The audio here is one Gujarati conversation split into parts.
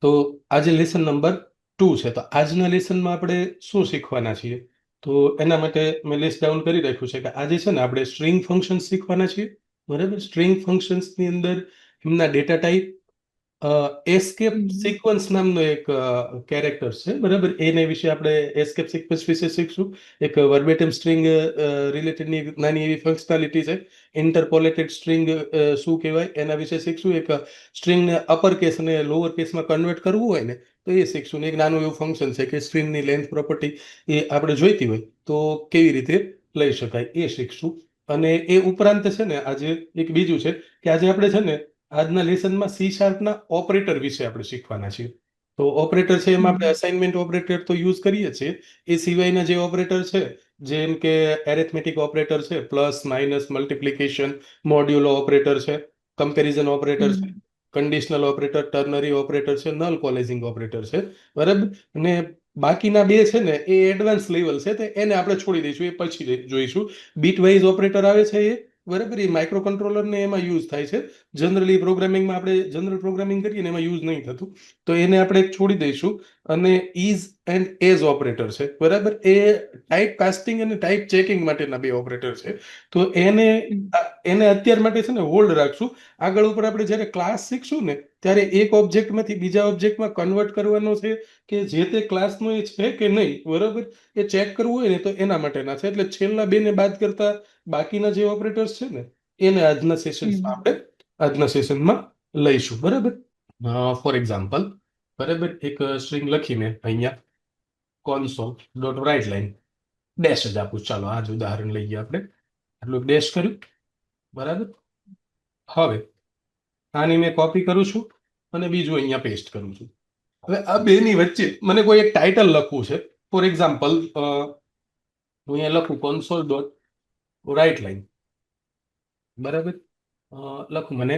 તો આજે લેસન નંબર 2 છે. તો આજના લેસનમાં આપણે શું શીખવાના છીએ? તો એના માટે મેં લિસ્ટ ડાઉન કરી રાખ્યું છે કે આજે છે ને આપણે સ્ટ્રિંગ ફંક્શન્સ શીખવાના છીએ. બરાબર, સ્ટ્રિંગ ફંક્શન્સની અંદર એમના ડેટા ટાઈપ એસ્કેપ હમ. સિક્વન્સ નામનો એક કેરેક્ટર છે. બરાબર, એને વિશે આપણે એસ્કેપ સિક્વન્સ વિશે શીખશું. એક વર્બેટમ સ્ટ્રિંગ રિલેટેડની નાની એવી ફંક્શનાલિટી છે. ઇન્ટરપોલેટેડ સ્ટ્રિંગ શું કહેવાય એના વિશે શીખશું. એક સ્ટ્રિંગને અપર કેસ અને લોઅર કેસમાં કન્વર્ટ કરવું હોય ને તો એ શીખશું. ને એક નાનું એવું ફંક્શન છે કે સ્ટ્રિંગની લેન્થ પ્રોપર્ટી એ આપણે જોઈતી હોય તો કેવી રીતે લઈ શકાય એ શીખશું. અને એ ઉપરાંત છે ને આજે એક બીજું છે કે આજે આપણે છે ને આજના લેસનમાં C# ઓપરેટર વિશે આપણે શીખવાના છીએ. તો ઓપરેટર છે એમાં આપણે હમ. અસાઇનમેન્ટ ઓપરેટર તો યુઝ કરીએ છીએ. એ સિવાયના જે ઓપરેટર છે જેમ કે એરેથમેટિક ઓપરેટર છે, પ્લસ માઇનસ મલ્ટિપ્લિકેશન, મોડ્યુલો ઓપરેટર છે, કમ્પેરિઝન ઓપરેટર છે, હમ. કંડિશનલ ઓપરેટર, ટર્નરી ઓપરેટર છે, નલ કોલેજિંગ ઓપરેટર છે. બરાબર, અને બાકીના બે છે ને એ એડવાન્સ લેવલ છે, તો એને આપણે છોડી દઈશું, એ પછી જોઈશું. બીટ વાઇઝ ઓપરેટર આવે છે એ બરાબર, એ માઇક્રો કંટ્રોલરને એમાં યુઝ થાય છે. જનરલી પ્રોગ્રામિંગમાં આપણે જનરલ પ્રોગ્રામિંગ કરીએ ને એમાં યુઝ નહીં થતું, તો એને આપણે છોડી દઈશું. અને ઇઝ એન્ડ એઝ ઓપરેટર છે. બરાબર, એ ટાઈપ કાસ્ટિંગ અને ટાઈપ ચેકિંગ માટેના બે ઓપરેટર છે. તો હમ. એને અત્યાર માટે છે ને હોલ્ડ રાખશું. આગળ ઉપર આપણે જ્યારે ક્લાસ શીખશું ને ત્યારે એક ઓબ્જેક્ટમાંથી બીજા ઓબ્જેક્ટમાં કન્વર્ટ કરવાનો છે કે જે તે ક્લાસનો એ છે કે નહીં, બરાબર, એ ચેક કરવું હોય ને તો એના માટેના છે. એટલે છેલ્લા બેને બાદ કરતા બાકીના જે ઓપરેટર્સ છે ને એને હમ. આજના સેશનમાં લઈશું. બરાબર, ફોર એક્ઝામ્પલ, બરાબર, એક સ્ટ્રિંગ લખી મેં અહીંયા console dot write line dash જ આપું. ચાલો આ જ ઉદાહરણ લઈએ આપણે. આટલું ડેશ કર્યું. બરાબર, હવે આની મેં કોપી કરું છું અને બીજું અહીંયા પેસ્ટ કરું છું. હવે આ બેની વચ્ચે મને કોઈ એક ટાઇટલ લખવું છે. ફોર એક્ઝામ્પલ હું અહીંયા લખું console ડોટ રાઇટ લાઈન. બરાબર, લખું. મને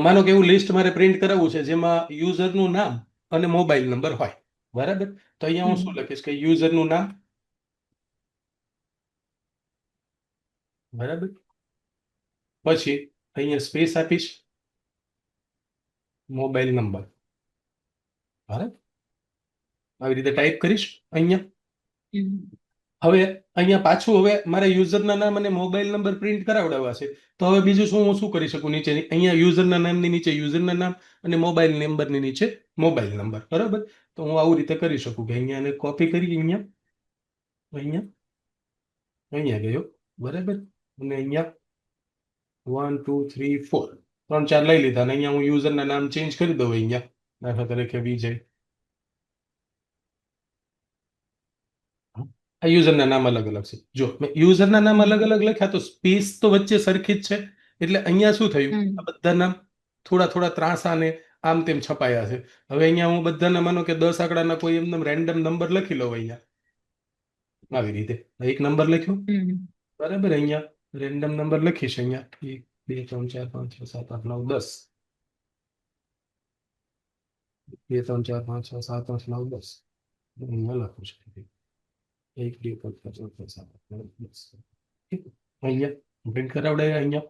માનો કે એવું લિસ્ટ મારે પ્રિન્ટ કરાવવું છે જેમાં યુઝરનું નામ અને મોબાઈલ નંબર હોય. બરાબર, તો અહીંયા હું શું હમ. લખીશ કે યુઝરનું નામ. બરાબર, પછી અહીંયા સ્પેસ આપીશ, મોબાઈલ નંબર. બરાબર, આવી રીતે ટાઈપ કરીશ અહીંયા. હમ. હવે અહીંયા પાછું હવે મારે યુઝરના નામ અને મોબાઈલ નંબર પ્રિન્ટ કરાવડાવવા છે. તો હવે બીજું હું શું કરી શકું? નીચે અહીંયા યુઝરના નામની નીચે યુઝરના નામ અને મોબાઈલ નંબરની નીચે મોબાઈલ નંબર. બરાબર, તો હું આવું રીતે કરી શકું કે અહીંયા કોપી કરી અહીંયા અહીંયા અહીંયા ગયો. બરાબર, અને અહીંયા 1 2 3 4 ત્રણ ચાર લઈ લીધા. અને અહીંયા હું યુઝરના નામ ચેન્જ કરી દઉં. અહીંયા દાખલા તરીકે વિજય. આ યુઝરના નામ અલગ અલગ છે. જો મેં યુઝરના નામ અલગ હમ. અલગ લખ્યા તો સ્પેસ તો વચ્ચે સરખી જ છે. એટલે અહીંયા શું થયું? આ હમ. બધા નામ થોડા થોડા ત્રાંસા ને આમ તેમ છપાયા છે. હવે અહીંયા હું બધાના માનો કે 10 આંકડાના કોઈ એમને રેન્ડમ નંબર લખી લઉં. અહીંયા આવી રીતે એક નંબર લખ્યો. હમ. બરાબર, અહીંયા રેન્ડમ નંબર લખીશ. અહીંયા 1 2 3 4 5 6 7 8 9 10. 2 3 4 5 6 7 8 9 10 અહીંયા લખું છું. 1 2 3 4 5 6 7 8 9 10. અહીંયા પ્રિન્ટ કરાવડાય. અહીંયા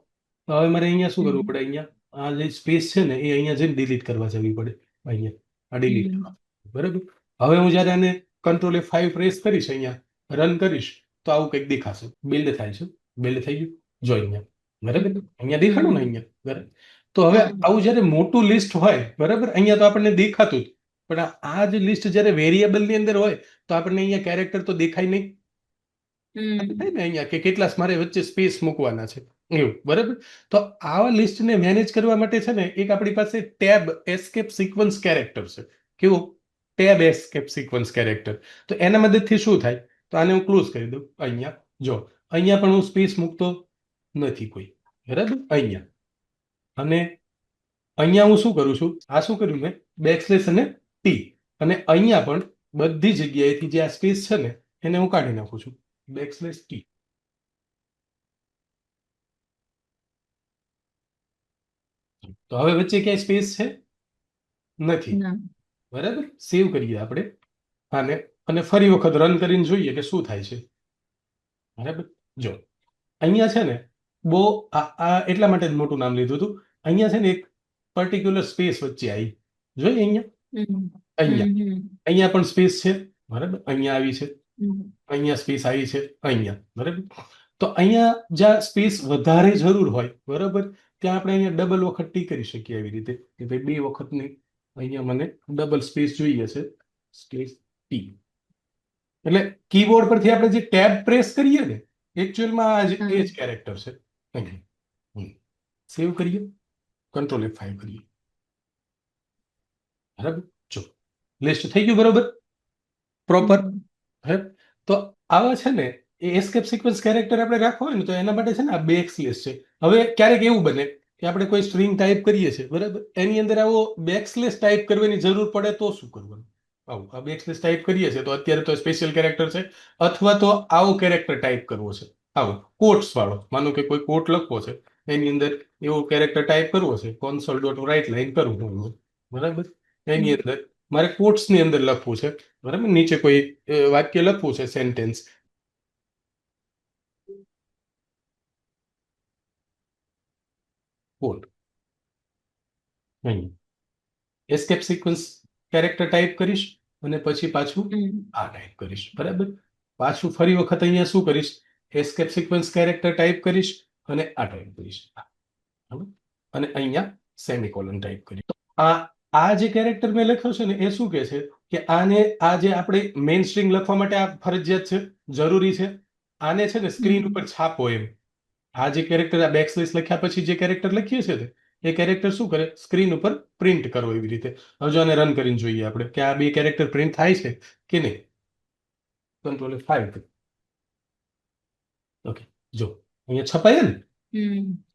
તો હવે મારે અહીંયા શું કરવું હમ. પડે? અહીંયા આ જે સ્પેસ છે ને એ અહીંયા જઈને ડિલીટ કરવા જવી પડે. અહીંયા આ ડિલીટ કરવા. હમ. બરાબર, હવે હું જ્યારે આને કંટ્રોલ F5 પ્રેસ કરીશ, અહીંયા રન કરીશ તો આવું કંઈક દેખાશે. બિલ્ડ થાય છે. બિલ્ડ થઈ ગયું. જો અહીંયા બરાબર, હમ. અહીંયા દેખાડું ને હમ. અહીંયા. બરાબર, તો હવે હા. આવું જ્યારે મોટું લિસ્ટ હોય, બરાબર, અહીંયા તો આપણને દેખાતું જ. પણ આ જ લિસ્ટ જ્યારે વેરિયેબલની અંદર હોય તો આપણને અહીંયા કેરેક્ટર તો દેખાય નહીં. હમ. થાય ને અહીંયા કે કેટલા મારે વચ્ચે સ્પેસ મૂકવાના છે એવું. બરાબર, તો આવા લિસ્ટને મેનેજ કરવા માટે છે ને એક આપણી પાસે ટેબ એસ્કેપ સિક્વન્સ કેરેક્ટર છે. કેવું? Tab escape sequence character. તો એના મદદથી શું થાય? તો આને હું ક્લોઝ કરી દઉં. અહીંયા જો અહીંયા પણ હું સ્પેસ મૂકતો નથી કોઈ. બરાબર, અહીંયા અને અહીંયા હું શું કરું છું? આ શું કર્યું મેં? બેકસ્લેશ અને ટી. અને અહીંયા પણ બધી જગ્યાએથી જે આ સ્પેસ છે ને એને હું કાઢી નાખું છું. Backslash T. તો હવે વચ્ચે ક્યાંય સ્પેસ છે? નથી. ના. બરાબર, સેવ કરીએ આપણે આને અને ફરી વખત રન કરીને જોઈએ કે શું થાય છે. બરાબર, જો અહીંયા છે ને બહુ આ એટલા માટે જ મોટું નામ લીધું હતું. અહીંયા છે ને એક પર્ટિક્યુલર સ્પેસ વચ્ચે આવી. જોઈએ અહીંયા હમ અહીંયા હમ અહીંયા પણ સ્પેસ છે, બરાબર, અહીંયા આવી છે, હમ અહીંયા સ્પેસ આવી છે, અહીંયા, બરાબર. તો અહીંયા જ્યાં સ્પેસ વધારે જરૂર હોય, બરાબર, ત્યાં આપણે અહીંયા ડબલ વખત ટી કરી શકીએ એવી રીતે કે ભાઈ બે વખતની અહીંયા મને ડબલ સ્પેસ જોઈએ છે, સ્પેસ ટી. એટલે કીબોર્ડ પરથી આપણે જે ટેબ પ્રેસ કરીએ ને, એકચ્યુઅલમાં આ જ એ જ કેરેક્ટર છે. સેવ કરીએ, કંટ્રોલ F5 કરીએ, બરાબર. જો લિસ્ટ થઈ ગયું, બરાબર, પ્રોપર. હે, તો આવા છે ને એ એસ્કેપ સિક્વન્સ કેરેક્ટર આપણે રાખવા હોય ને તો એના માટે છે ને આ બેકસ્લેશ છે. હવે ક્યારેક એવું બને કે આપણે કોઈ સ્ટ્રિંગ ટાઈપ કરીએ છીએ, બરાબર, એની અંદર આવો બેકસ્લેશ ટાઈપ કરવાની જરૂર પડે તો શું કરવાનું? આવું આ બેકસ્લેશ ટાઈપ કરીએ છીએ તો અત્યારે તો સ્પેશિયલ કેરેક્ટર છે, અથવા તો આવો કેરેક્ટર ટાઈપ કરવો છે, આવો કોટ્સ વાળો, માનો કે કોઈ કોટ લખવો છે, એની અંદર એવો કેરેક્ટર ટાઈપ કરવો છે, console ડોટ રાઇટ લાઈન કરવું હોય, બરાબર, એની અંદર મારે કોટ્સ ની અંદર લખવું છે, બરાબર, નીચે કોઈ વાક્ય લખવું છે, સેન્ટેન્સ. કોટ અહીં એસ્કેપ સિક્વન્સ કેરેક્ટર ટાઈપ કરીશ અને પછી પાછું આ ટાઈપ કરીશ, બરાબર. પાછું ફરી વખત અહીંયા શું કરીશ? એસ્કેપ સિક્વન્સ કેરેક્ટર ટાઈપ કરીશ અને આ ટાઈપ કરીશ, બરાબર, અને અહીંયા સેમિકોલન ટાઈપ કરીશ. તો આ જે કેરેક્ટર મેં લખ્યો છે ને એ શું કહે છે કે આને આ જે આપણે મેઇન સ્ટ્રિંગ લખવા માટે આ ફરજિયાત છે, જરૂરી છે. આને છે ને સ્ક્રીન ઉપર છાપો એમ. આ જે કેરેક્ટર આ બેકસ્લેશ લખ્યા પછી જે કેરેક્ટર લખીએ છીએ ને એ કેરેક્ટર શું કરે? સ્ક્રીન ઉપર પ્રિન્ટ કરો એવી રીતે. હવે જો આને રન કરીને જોઈએ આપણે કે આ બે કેરેક્ટર પ્રિન્ટ થાય છે કે નહીં. Control F5. ઓકે, જો અહીંયા છપાય ને.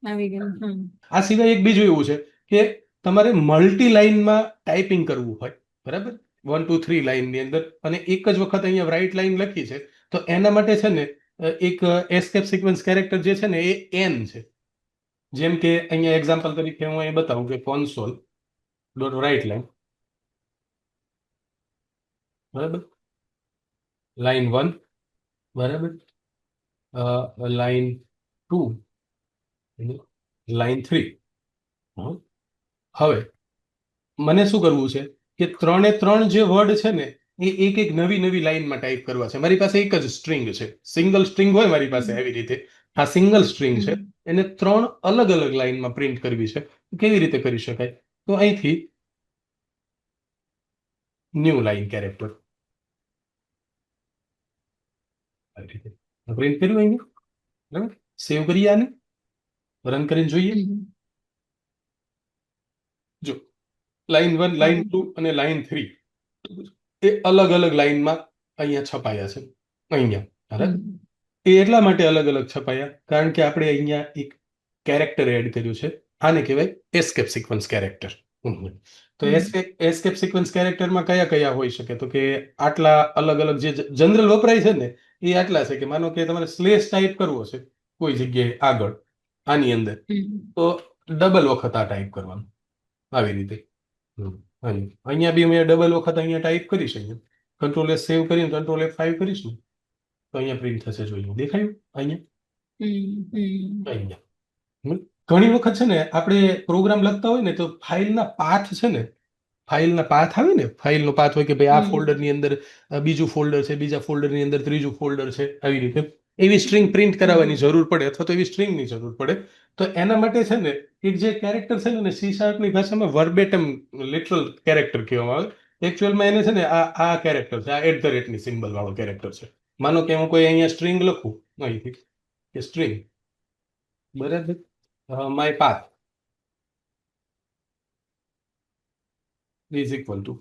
આવી ગયું. આ સિવાય એક બીજું એવું છે કે તમારે મલ્ટી લાઇનમાં ટાઈપિંગ કરવું હોય, બરાબર, 1 2 3 લાઇનની અંદર, અને એક જ વખત અહીંયા રાઈટ લાઇન લખી છે, તો એના માટે છે ને એક એસ્કેપ સિક્વન્સ કેરેક્ટર જે છે ને એ એન છે. જેમ કે અહીંયા એક્ઝામ્પલ તરીકે હું અહીં બતાવું કે console ડોટ રાઇટ લાઇન, બરાબર, લાઇન 1, બરાબર, લાઇન 2, લાઇન 3. હવે મને શું કરવું છે કે ત્રણે ત્રણ જે વર્ડ છે ને એ એક એક નવી નવી લાઈનમાં ટાઈપ કરવા છે. મારી પાસે એક જ સ્ટ્રિંગ છે, સિંગલ સ્ટ્રિંગ હોય મારી પાસે આવી રીતે. આ સિંગલ સ્ટ્રિંગ છે, એને ત્રણ અલગ અલગ લાઈનમાં પ્રિન્ટ કરવી છે. કેવી રીતે કરી શકાય? તો અહીંથી ન્યૂ લાઈન કેરેક્ટર આવી રીતે પ્રિન્ટ કર્યું અહીંયા, બરાબર. સેવ કરીએ, આને રન કરીને જોઈએ. જો લાઈન 1, લાઈન 2 અને લાઈન 3 એ અલગ અલગ લાઈનમાં અહીંયા છપાયા છે અહીંયા, બરાબર. એ એટલા માટે અલગ અલગ છપાયા કારણ કે આપણે અહીંયા એક કેરેક્ટર એડ કર્યું છે. આને કહેવાય એસ્કેપ સિક્વન્સ કેરેક્ટર. તો એસ્કેપ સિક્વન્સ કેરેક્ટરમાં કયા કયા હોઈ શકે? તો કે આટલા અલગ અલગ જે જનરલ વપરાય છે ને એ આટલા છે કે માનો કે તમારે સ્લેશ ટાઈપ કરવો છે કોઈ જગ્યાએ આગળ આની અંદર, તો ડબલ વખત આ ટાઈપ કરવાનું આવી રીતે. અહીંયા બી મેં ડબલ વખત અહીંયા ટાઈપ કરીશ, અહીંયા કંટ્રોલ S સેવ કરીને કંટ્રોલ F5 કરીશ ને તો અહીંયા પ્રિન્ટ થશે. જોઈએ, દેખાયું અહીંયા. ઘણી વખત છે ને આપણે પ્રોગ્રામ લખતા હોય ને તો ફાઇલના પાથ છે ને, ફાઇલના પાથ આવે ને, ફાઇલનો પાથ હોય કે ભાઈ આ ફોલ્ડરની અંદર બીજું ફોલ્ડર છે, બીજા ફોલ્ડરની અંદર ત્રીજું ફોલ્ડર છે, આવી રીતે એવી સ્ટ્રિંગ પ્રિન્ટ કરાવવાની જરૂર પડે અથવા તો એવી સ્ટ્રિંગની જરૂર પડે. તો એના માટે છે ને એક જે કેરેક્ટર છે ને C# ની ભાષામાં વર્બેટમ લિટરલ કેરેક્ટર કહેવામાં આવે. એકચ્યુઅલમાં એને છે ને આ કેરેક્ટર છે, આ @ ની સિમ્બલ વાળો કેરેક્ટર છે. માનો કે હું કોઈ અહીંયા સ્ટ્રિંગ લખું અહીંથી કે સ્ટ્રિંગ, બરાબર, my path is equal to,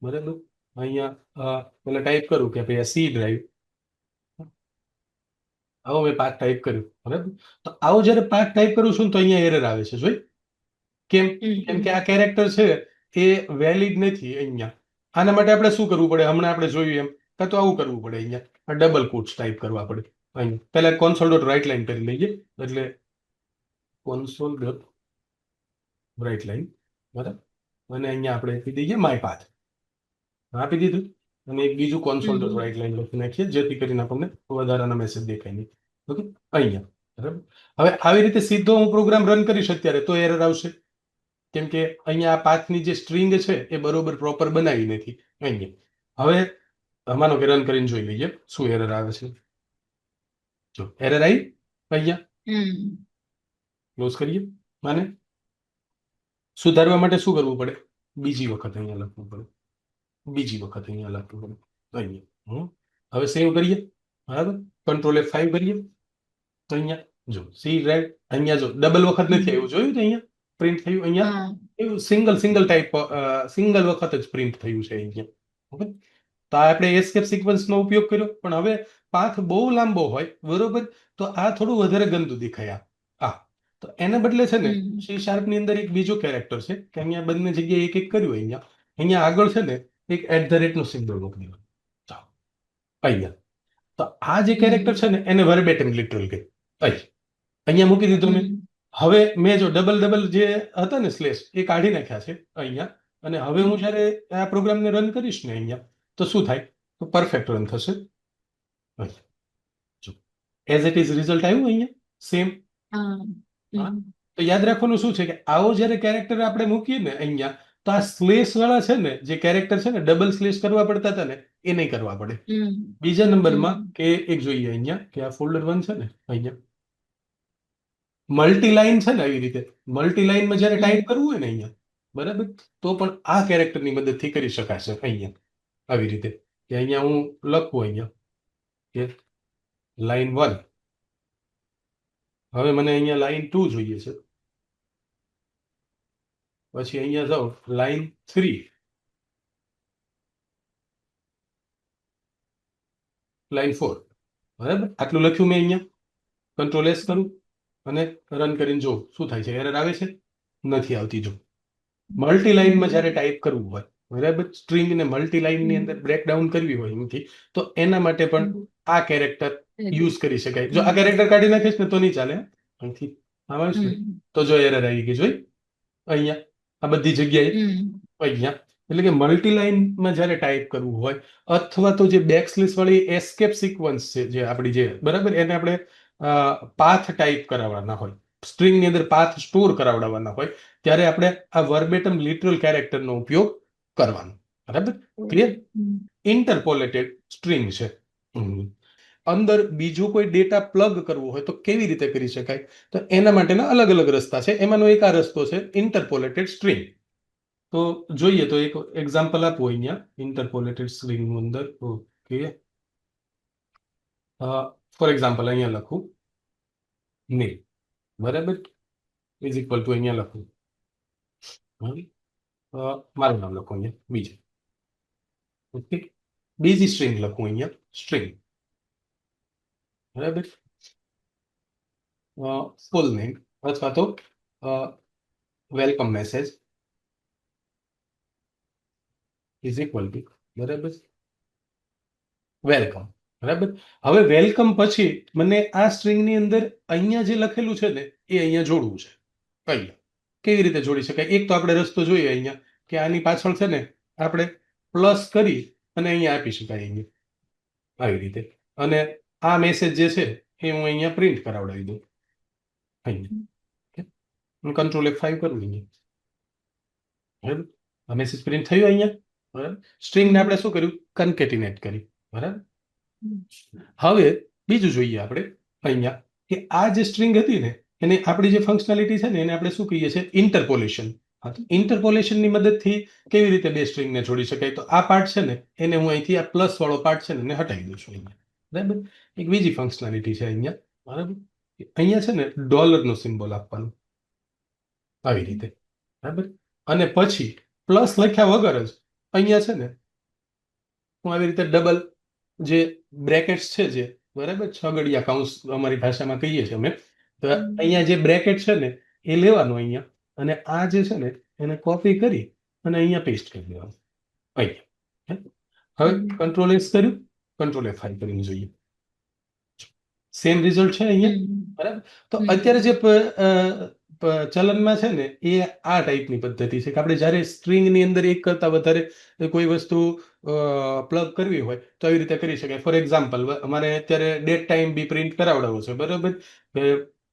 બરાબર, અહીંયા પેલા ટાઈપ કરું કે ભાઈ આ C ડ્રાઈવ. આવો મેં પાથ ટાઈપ કર્યું, બરાબર. તો આવો જ્યારે પાથ ટાઈપ કરું છું તો અહીંયા એરર આવે છે. જોઈ કેમ? કેમ કે આ કેરેક્ટર છે એ વેલિડ નથી અહીંયા. આના માટે આપણે શું કરવું પડે? હમણાં આપણે જોયું એમ, કાં તો આવું કરવું પડે, અહીંયા આ ડબલ કોટ્સ ટાઈપ કરવા પડે. અહીંયા પહેલા console ડોટ રાઇટ લાઈન કરી લઈએ, એટલે console ડોટ રાઇટ લાઈન, બરાબર, અને અહીંયા આપણે આપી દઈએ માય પાથ, આપી દીધું, અને એક બીજું console ડોટ રાઇટ લાઈન લખી નાખીએ જેથી કરીને આપણને વધારાના મેસેજ દેખાય નહીં. ઓકે, અહીંયા, બરાબર. હવે આવી રીતે સીધો હું પ્રોગ્રામ રન કરીશ અત્યારે તો એરર આવશે. કેમ કે અહીંયા આ પાથની જે સ્ટ્રિંગ છે એ બરોબર પ્રોપર બનાવી નથી અહીંયા. હવે માનો કે રન કરીને જોઈ લઈએ શું એરર આવે છે. જો એરર આવી અહીંયા, હમ ક્લોઝ કરીએ. માને સુધારવા માટે શું કરવું પડે? બીજી વખત અહીંયા લખવું પડે, બીજી વખત અહીંયા લખવું પડે અહીંયા. હવે સેવ કરીએ, બરાબર. કંટ્રોલ F5 કરીએ તો અહીંયા જો સી ડ્રાઈવ, અહીંયા જો ડબલ વખત નથી આવ્યું, જોયું છે અહીંયા પ્રિન્ટ થયું. અહીંયા હા એવું સિંગલ ટાઈપ સિંગલ વખત જ પ્રિન્ટ થયું છે અહીંયા. ઓકે, તો આ આપણે એસ્કેપ સિક્વન્સનો ઉપયોગ કર્યો. પણ હવે પાથ બહુ લાંબો હોય, બરોબર, તો આ થોડું વધારે ગંદુ દેખાય. આ તો એને બદલે છે ને હમ સી શાર્પની અંદર એક બીજો કેરેક્ટર છે કે અહીંયા બંને જગ્યાએ એક એક કર્યું. અહીંયા અહીંયા આગળ છે ને એક @ સિમ્બોલ મૂકી દેવાનું. ચાલો અહીંયા તો આ જે કેરેક્ટર છે ને એને વર્બેટમ લિટરલ કહે. અહીંયા મૂકી દીધું મેં. હવે મેં જો ડબલ જે હતા ને સ્લેશ એ કાઢી નાખ્યા છે અહીંયા. અને હવે હું જ્યારે આ પ્રોગ્રામને રન કરીશ ને અહીંયા તો શું થાય? તો પરફેક્ટ રન થશે. જો એઝ ઇટ ઇઝ રિઝલ્ટ આવ્યું અહીંયા સેમ. હા હા, તો યાદ રાખવાનું શું છે કે આવો જ્યારે કેરેક્ટર આપણે મૂકીએ ને અહીંયા, તો આ સ્લેશ વાળા છે ને જે કેરેક્ટર છે ને ડબલ સ્લેશ કરવા પડતા હતા ને એ નહીં કરવા પડે. બીજા નંબરમાં કે એક જોઈએ અહીંયા કે આ ફોલ્ડર 1 છે ને અહીંયા મલ્ટીલાઈન છે ને, આવી રીતે મલ્ટીલાઈનમાં જ્યારે ટાઈપ કરવું હોય ને અહીંયા, બરાબર, તો પણ આ કેરેક્ટરની મદદથી કરી શકાશે. અહીંયા આવી રીતે કે અહીંયા હું લખું અહીંયા કે લાઈન 1, હવે મને અહીંયા લાઈન 2 જોઈએ છે, પછી અહીંયા જાઓ લાઈન 3, લાઈન 4, બરાબર. આટલું લખ્યું મેં અહીંયા. કંટ્રોલ S કરું અને રન કરીને જો શું થાય છે. એરર આવે છે? નથી આવતી. જો મલ્ટીલાઈનમાં જ્યારે ટાઈપ કરવું હોય, બરાબર, સ્ટ્રિંગને મલ્ટીલાઈનની અંદર બ્રેકડાઉન કરવી હોય એમથી, તો એના માટે પણ આ કેરેક્ટર યુઝ કરી શકાય. જો આ કેરેક્ટર કાઢી નાખીશ ને તો નહીં ચાલે. અહીંથી આવીશ ને તો જો એરર આવી ગઈ, જોઈ અહીંયા આ બધી જગ્યાએ અહીંયા. એટલે કે મલ્ટીલાઈનમાં જ્યારે ટાઈપ કરવું હોય અથવા તો જે બેકસ્લેશ વાળી એસ્કેપ સિક્વન્સ છે જે આપણી જે, બરાબર, એને આપણે પાથ ટાઈપ કરાવવાના હોય, સ્ટ્રિંગની અંદર પાથ સ્ટોર કરાવડાવવાના હોય, ત્યારે આપણે આ વર્બેટમ લિટરલ કેરેક્ટરનો ઉપયોગ કરવાનો. બરાબર, ક્લિયર? ઇન્ટરપોલેટેડ સ્ટ્રિંગ છે. અંદર બીજો કોઈ ડેટા પ્લગ કરવો હોય તો કેવી રીતે કરી શકાય? તો એના માટેના અલગ અલગ રસ્તા છે. એમાંનો એક આ રસ્તો છે ઇન્ટરપોલેટેડ સ્ટ્રિંગ. તો જોઈએ તો એક એક્ઝામ્પલ આપું અહીંયા ઇન્ટરપોલેટેડ સ્ટ્રિંગની અંદર. ઓકે, ફોર એક્ઝામ્પલ અહીંયા લખું નેમ, બરાબર, ઇઝ ઇક્વલ ટુ અહીંયા લખું મારું નામ લખું અહીંયા બીજું. ઓકે, બીજી સ્ટ્રિંગ લખું અહીંયા સ્ટ્રિંગ, બરાબર, ફૂલ નેમ અથવા તો welcome message is equal to, બરાબર, વેલકમ. બરાબર, હવે વેલકમ પછી મને આ સ્ટ્રિંગની અંદર અહીંયા જે લખેલું છે ને એ અહીંયા જોડવું છે. અહીંયા કેવી રીતે જોડી શકાય? એક તો આપણે રસ્તો જોઈએ અહીંયા કે આની પાછળ છે ને આપણે પ્લસ કરી અને અહીંયા આપી શકાય અહીંયા આવી રીતે. અને આ મેસેજ જે છે એ હું અહીંયા પ્રિન્ટ કરાવડાવી દઉં. અહીંયા હું કંટ્રોલ F5 કરું અહીંયા, બરાબર, આ મેસેજ પ્રિન્ટ થયું અહીંયા. બરાબર, સ્ટ્રિંગને આપણે શું કર્યું? કન્કેટિનેટ કરી. બરાબર, હવે બીજું જોઈએ આપણે અહીંયા કે આ જે સ્ટ્રિંગ હતી ને એને આપણી જે ફંક્શનાલિટી છે ને એને આપણે શું કહીએ છીએ? ઇન્ટરપોલેશન. હા, તો ઇન્ટરપોલેશનની મદદથી કેવી રીતે બે સ્ટ્રિંગને જોડી શકાય? તો આ પાર્ટ છે ને એને હું અહીંથી આ પ્લસ વાળો પાર્ટ છે ને એને હટાવી દઉં છું અહીંયા. બરાબર, એક બીજી ફંક્શનાલિટી છે અહીંયા. બરાબર, અહીંયા છે ને ડોલરનો સિમ્બોલ આપવાનો આવી રીતે. બરાબર, અને પછી પ્લસ લખ્યા વગર જ અહીંયા છે ને હું આવી રીતે ડબલ જે બ્રેકેટ્સ છે જે, બરાબર, છગડિયા કૌંસ અમારી ભાષામાં કહીએ છીએ અમે, તો અહીંયા જે બ્રેકેટ છે ને એ લેવાનું અહીંયા, અને આ જે છે ને એને કોપી કરી અને અહીંયા પેસ્ટ કરી દેવાનું અહીંયા. હવે કંટ્રોલ S કર્યું, કંટ્રોલ F5 કરીને જોઈએ સેમ રિઝલ્ટ છે અહીંયા. બરાબર, તો અત્યારે જે ચલનમાં છે ને એ આ ટાઈપની પદ્ધતિ છે કે આપણે જ્યારે સ્ટ્રિંગની અંદર એક કરતા વધારે કોઈ વસ્તુ પ્લગ કરવી હોય તો આવી રીતે કરી શકાય. ફોર એક્ઝામ્પલ અમારે અત્યારે ડેટ ટાઈમ બી પ્રિન્ટ કરાવડાવવો છે, બરાબર,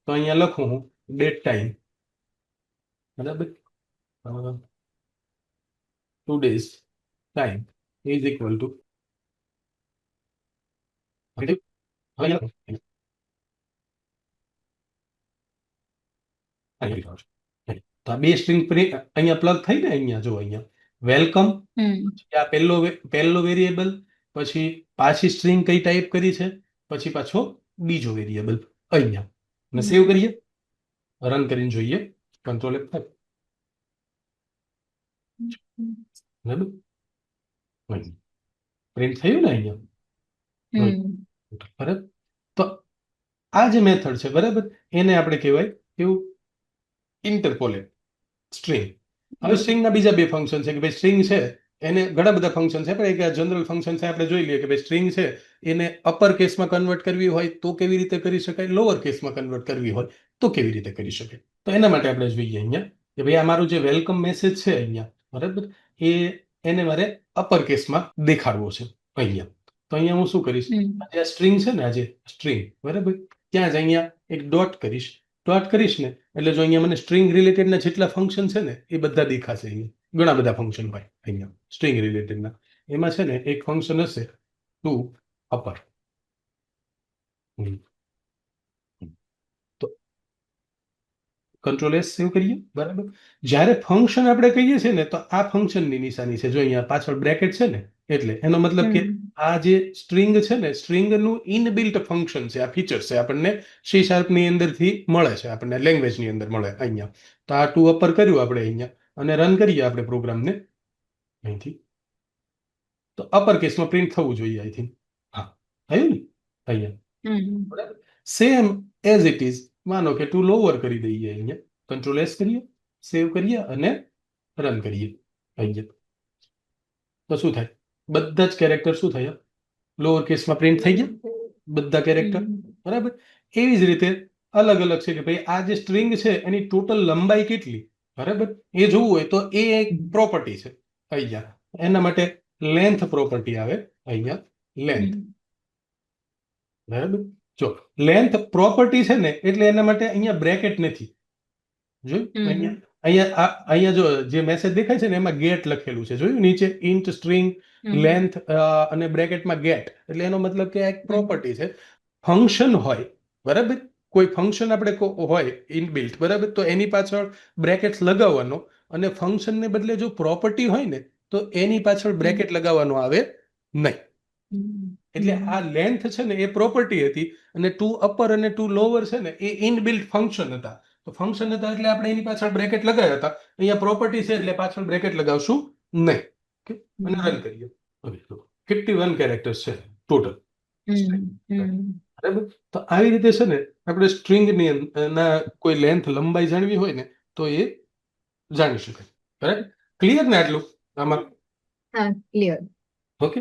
તો અહીંયા લખું હું ડેટ ટાઈમ, બરાબર, today's time is equal to તો આ બે સ્ટ્રિંગ અહીંયા પ્લગ થઈ ને અહીંયા જો અહીંયા વેલકમ હમ આ પહેલો વેરિયેબલ પછી પાછી સ્ટ્રિંગ કઈ ટાઈપ કરી છે પછી પાછો બીજો વેરિયેબલ અહીંયા અને સેવ કરીએ રન કરીને જોઈએ કંટ્રોલ F5 બરાબર પ્રિન્ટ થયું ને અહીંયા બરાબર તો આ જે મેથડ છે બરાબર એને આપણે કહેવાય કેવું ઇન્ટરપોલેટ સ્ટ્રિંગ હવે સ્ટ્રિંગના બીજા બે ફંક્શન છે કે ભાઈ સ્ટ્રિંગ છે એને ઘણા બધા ફંક્શન છે પણ એક જનરલ ફંક્શન છે આપણે જોઈ લઈએ કે ભાઈ સ્ટ્રિંગ છે એને અપર કેસમાં કન્વર્ટ કરવી હોય તો કેવી રીતે કરી શકાય લોઅર કેસમાં કન્વર્ટ કરવી હોય તો કેવી રીતે કરી શકાય તો એના માટે આપણે જોઈએ અહીંયા કે ભાઈ આ મારું જે વેલકમ મેસેજ છે અહીંયા બરાબર એને મારે અપર કેસમાં દેખાડવો છે અહીંયા તો અહીંયા હું શું કરીશ આજે આ સ્ટ્રિંગ છે ને આજે સ્ટ્રિંગ બરાબર ત્યાં જ અહીંયા એક ડોટ કરીશ ને એટલે જો અહીંયા મને સ્ટ્રિંગ રિલેટેડના જેટલા ફંક્શન છે ને એ બધા દેખાશે અહીંયા ઘણા બધા ફંક્શન હોય અહીંયા સ્ટ્રિંગ રિલેટેડના એમાં છે ને એક ફંક્શન હશે ટુ અપર તો કંટ્રોલ S સેવ કરીએ બરાબર જ્યારે ફંક્શન આપણે કહીએ છીએ ને તો આ ફંક્શનની નિશાની છે જો અહીંયા પાછળ બ્રેકેટ છે ને એટલે એનો મતલબ કે આ જે સ્ટ્રિંગ છે ને સ્ટ્રિંગનું ઇનબિલ્ટ ફંક્શન છે આ ફીચર છે આપણને C# ની અંદરથી મળે છે આપણને લેંગ્વેજની અંદર મળે અહીંયા તો આ ટુ અપર કર્યું આપણે અહીંયા અને રન કરીએ આપણે પ્રોગ્રામને અહીંથી તો અપર કેસમાં પ્રિન્ટ થવું જોઈએ આઈ થિંક હા થયું ને અહીંયા બરાબર સેમ એઝ ઇટ ઇઝ માનો કે ટુ લોઅર કરી દઈએ અહીંયા કંટ્રોલ S કરીએ સેવ કરીએ અને રન કરીએ અહીંયા તો શું થાય બધા જ કેરેક્ટર શું થયા લોઅર કેસમાં પ્રિન્ટ થઈ ગયા બધા કેરેક્ટર બરાબર એવી જ રીતે અલગ અલગ છે કે ભાઈ આ જે સ્ટ્રિંગ છે એની ટોટલ લંબાઈ કેટલી બરાબર એ જોવું હોય તો એ એક પ્રોપર્ટી છે અહીંયા એના માટે લેન્થ પ્રોપર્ટી આવે અહીંયા લેન્થ બરાબર જો લેન્થ પ્રોપર્ટી છે ને એટલે એના માટે અહીંયા બ્રેકેટ નથી જોયું અહીંયા જો જે મેસેજ દેખાય છે ને એમાં ગેટ લખેલું છે જોયું નીચે ઇન્ટ સ્ટ્રિંગ લેન્થ અને બ્રેકેટમાં ગેટ એટલે એનો મતલબ કે એક પ્રોપર્ટી છે ફંક્શન હોય બરાબર કોઈ ફંક્શન આપણે હોય ઇનબિલ્ટ બરાબર તો એની પાછળ બ્રેકેટ્સ લગાવવાનો અને ફંક્શનને બદલે જો પ્રોપર્ટી હોય ને તો એની પાછળ બ્રેકેટ લગાવવાનો આવે નહીં એટલે આ લેન્થ છે ને એ પ્રોપર્ટી હતી અને ટુ અપર અને ટુ લોઅર છે ને એ ઇનબિલ્ટ ફંક્શન હતા તો ફંક્શન હતા એટલે આપણે એની પાછળ બ્રેકેટ લગાવ્યા હતા અહીંયા પ્રોપર્ટી છે એટલે પાછળ બ્રેકેટ લગાવશું નહીં અને રન કરીએ હવે 51 કેરેક્ટર્સ છે ટોટલ બરાબર તો આવી રીતે છે ને આપણે સ્ટ્રિંગની ના કોઈ લેન્થ લંબાઈ જાણવી હોય ને તો એ જાણી શકાય બરાબર ક્લિયર ને આટલું આમાં ક્લિયર ઓકે